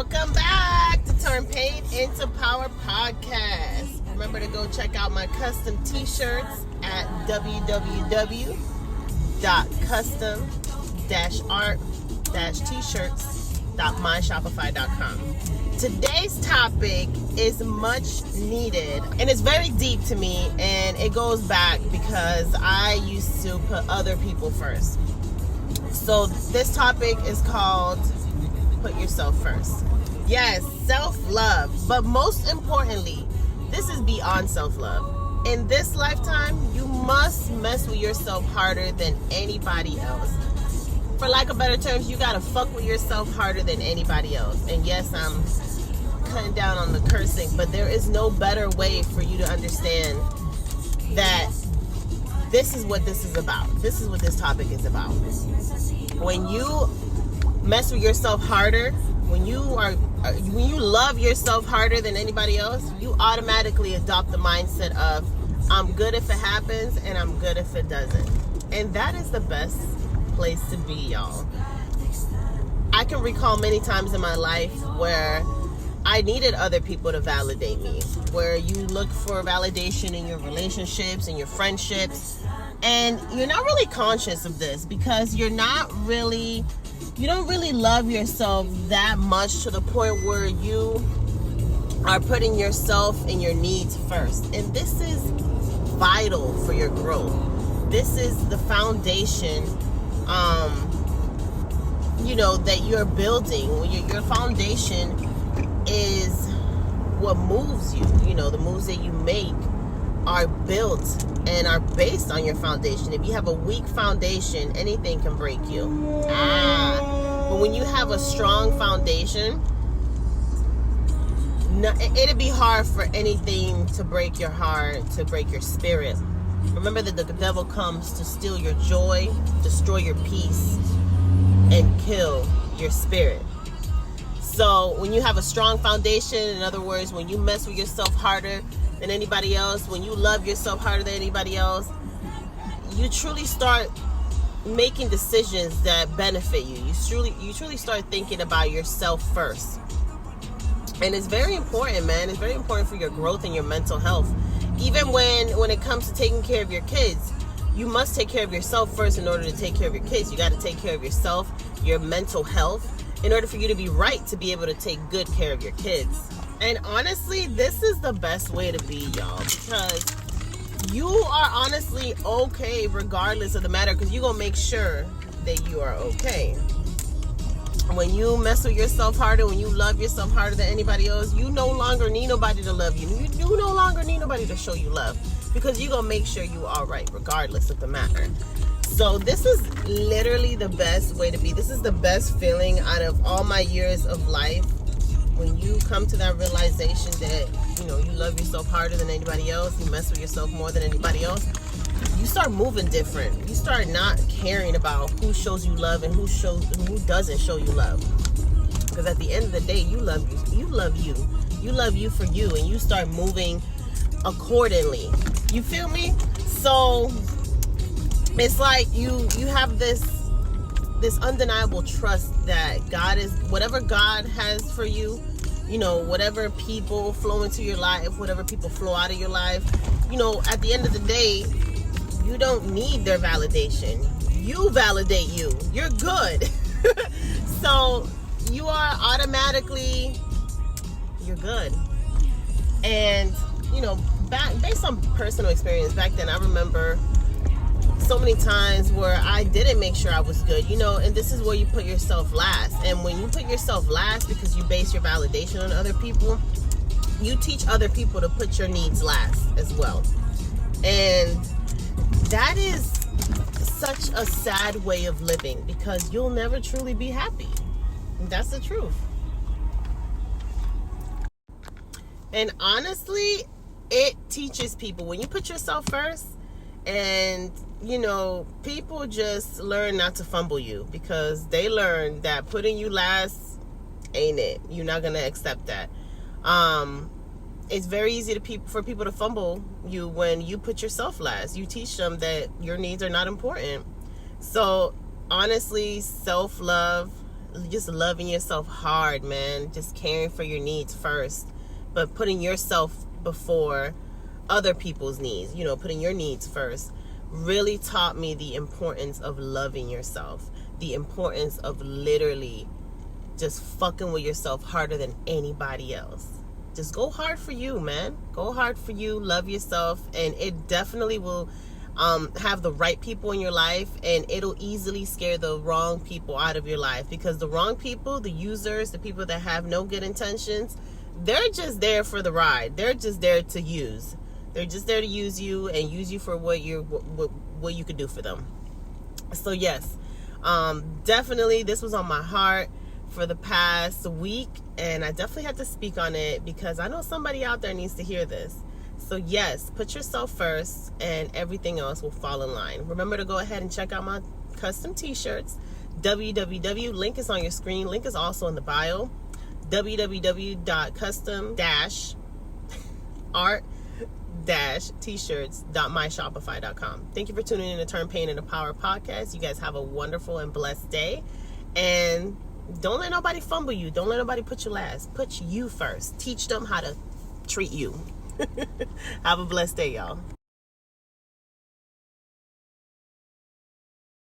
Welcome back to Turn Pain into Power podcast. Remember to go check out my custom t-shirts at www.custom-art-t-shirts.myshopify.com. Today's topic is much needed and it's very deep to me, and it goes back because I used to put other people first. So this topic is called Put Yourself First. Yes, self-love. But most importantly, this is beyond self-love. In this lifetime, you must mess with yourself harder than anybody else. For lack of better terms, you gotta fuck with yourself harder than anybody else. And yes, I'm cutting down on the cursing, but there is no better way for you to understand that this is what this is about. This is what this topic is about. When you mess with yourself harder, when you love yourself harder than anybody else, you automatically adopt the mindset of I'm good if it happens and I'm good if it doesn't. And that is the best place to be, y'all. I can recall many times in my life where I needed other people to validate me, where you look for validation in your relationships and your friendships, and you're not really conscious of this because you don't really love yourself that much to the point where you are putting yourself and your needs first. And this is vital for your growth. This is the foundation that you're building. Your foundation is what moves you. The moves that you make are built and are based on your foundation. If you have a weak foundation, anything can break you. But when you have a strong foundation, it'd be hard for anything to break your heart, to break your spirit. Remember that the devil comes to steal your joy, destroy your peace, and kill your spirit. So when you have a strong foundation, in other words, when you mess with yourself harder than anybody else, when you love yourself harder than anybody else, you truly start making decisions that benefit you. You truly start thinking about yourself first. And it's very important, man. It's very important for your growth and your mental health. Even when it comes to taking care of your kids, you must take care of yourself first in order to take care of your kids. You got to take care of yourself, your mental health, in order for you to be right to be able to take good care of your kids. And honestly, this is the best way to be, y'all, because you are honestly okay regardless of the matter, because you're going to make sure that you are okay. When you mess with yourself harder, when you love yourself harder than anybody else, you no longer need nobody to love you. You no longer need nobody to show you love, because you're going to make sure you're all right regardless of the matter. So this is literally the best way to be. This is the best feeling out of all my years of life. When you come to that realization that, you love yourself harder than anybody else, you mess with yourself more than anybody else, you start moving different. You start not caring about who shows you love and who doesn't show you love. Because at the end of the day, you love you. You love you. You love you for you, and you start moving accordingly. You feel me? So it's like you have this undeniable trust that God is, whatever God has for you, whatever people flow into your life, whatever people flow out of your life, at the end of the day, you don't need their validation. You validate you. You're good. So you are automatically, you're good. And, based on personal experience, back then I remember so many times where I didn't make sure I was good, and this is where you put yourself last. And when you put yourself last because you base your validation on other people, you teach other people to put your needs last as well. And that is such a sad way of living, because you'll never truly be happy. That's the truth. And honestly, it teaches people, when you put yourself first, and people just learn not to fumble you, because they learn that putting you last ain't it. You're not gonna accept that. It's very easy for people to fumble you when you put yourself last. You teach them that your needs are not important. So honestly, self-love, just loving yourself hard, man. Just caring for your needs first, but putting yourself before other people's needs, you know, putting your needs first, really taught me the importance of loving yourself, the importance of literally just fucking with yourself harder than anybody else. Just go hard for you, man. Go hard for you, love yourself, and it definitely will have the right people in your life, and it'll easily scare the wrong people out of your life, because the wrong people, the users, the people that have no good intentions, they're just there for the ride. They're just there to use. They're just there to use you and use you for what you could do for them. So yes, definitely this was on my heart for the past week, and I definitely had to speak on it because I know somebody out there needs to hear this. So yes, put yourself first and everything else will fall in line. Remember to go ahead and check out my custom t-shirts. Link is on your screen. Link is also in the bio. www.custom-art-t-shirts.myshopify.com. Thank you for tuning in to Turn Pain into Power podcast. You guys have a wonderful and blessed day. And don't let nobody fumble you. Don't let nobody put you last. Put you first. Teach them how to treat you. Have a blessed day, y'all.